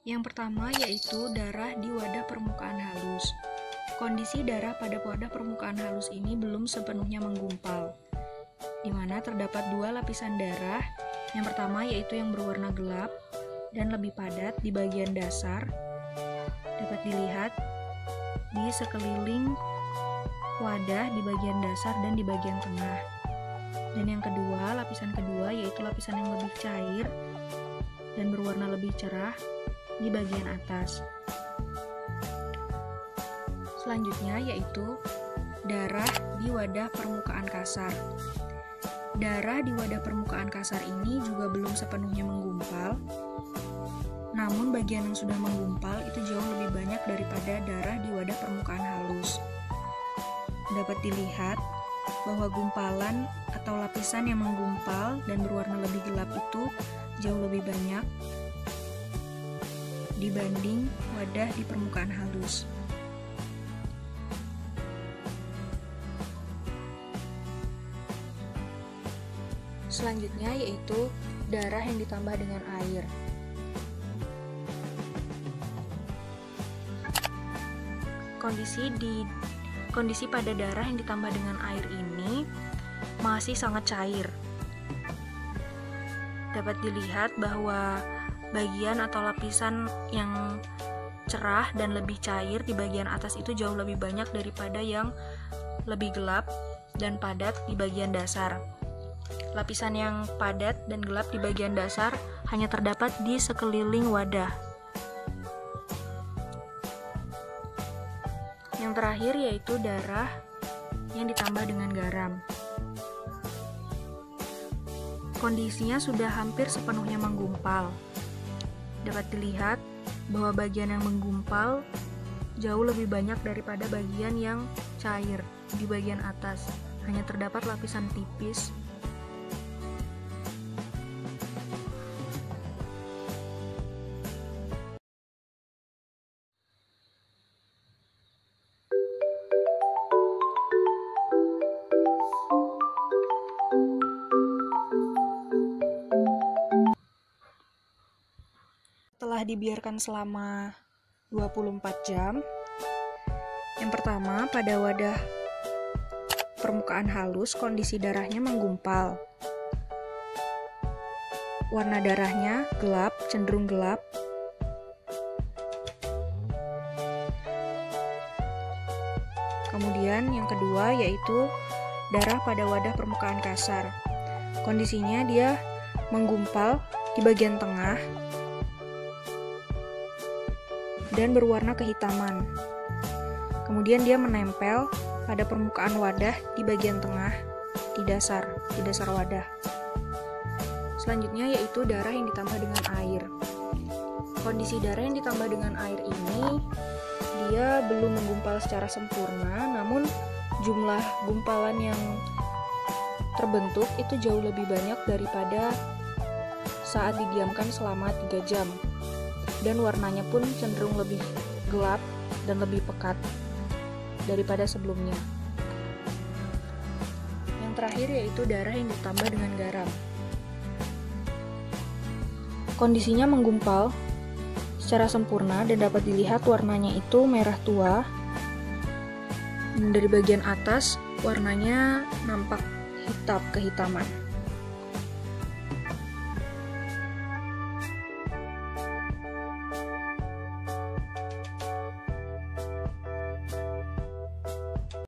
Yang pertama yaitu darah di wadah permukaan halus. Kondisi darah pada wadah permukaan halus ini belum sepenuhnya menggumpal, di mana terdapat dua lapisan darah. Yang pertama yaitu yang berwarna gelap dan lebih padat di bagian dasar, dapat dilihat di sekeliling wadah di bagian dasar dan di bagian tengah. Dan yang kedua, lapisan kedua yaitu lapisan yang lebih cair dan berwarna lebih cerah di bagian atas. Selanjutnya yaitu darah di wadah permukaan kasar. Darah di wadah permukaan kasar ini juga belum sepenuhnya menggumpal, namun bagian yang sudah menggumpal itu jauh lebih banyak daripada darah di wadah permukaan halus. Dapat dilihat bahwa gumpalan atau lapisan yang menggumpal dan berwarna lebih gelap itu jauh lebih banyak dibanding wadah di permukaan halus. Selanjutnya yaitu darah yang ditambah dengan air. Kondisi pada darah yang ditambah dengan air ini masih sangat cair. Dapat dilihat bahwa bagian atau lapisan yang cerah dan lebih cair di bagian atas itu jauh lebih banyak daripada yang lebih gelap dan padat di bagian dasar. Lapisan yang padat dan gelap di bagian dasar hanya terdapat di sekeliling wadah. Yang terakhir yaitu darah yang ditambah dengan garam. Kondisinya sudah hampir sepenuhnya menggumpal. Dapat dilihat bahwa bagian yang menggumpal jauh lebih banyak daripada bagian yang cair di bagian atas. Hanya terdapat lapisan tipis. Setelah dibiarkan selama 24 jam, yang pertama pada wadah permukaan halus kondisi darahnya menggumpal. Warna darahnya gelap, cenderung gelap. Kemudian yang kedua yaitu darah pada wadah permukaan kasar. Kondisinya dia menggumpal di bagian tengah dan berwarna kehitaman. Kemudian dia menempel pada permukaan wadah di bagian tengah, di dasar wadah. Selanjutnya yaitu darah yang ditambah dengan air. Kondisi darah yang ditambah dengan air ini, dia belum menggumpal secara sempurna, namun jumlah gumpalan yang terbentuk itu jauh lebih banyak daripada saat didiamkan selama 3 jam. Dan warnanya pun cenderung lebih gelap dan lebih pekat daripada sebelumnya. Yang terakhir yaitu darah yang ditambah dengan garam. Kondisinya menggumpal secara sempurna dan dapat dilihat warnanya itu merah tua. Dan dari bagian atas warnanya nampak hitam kehitaman.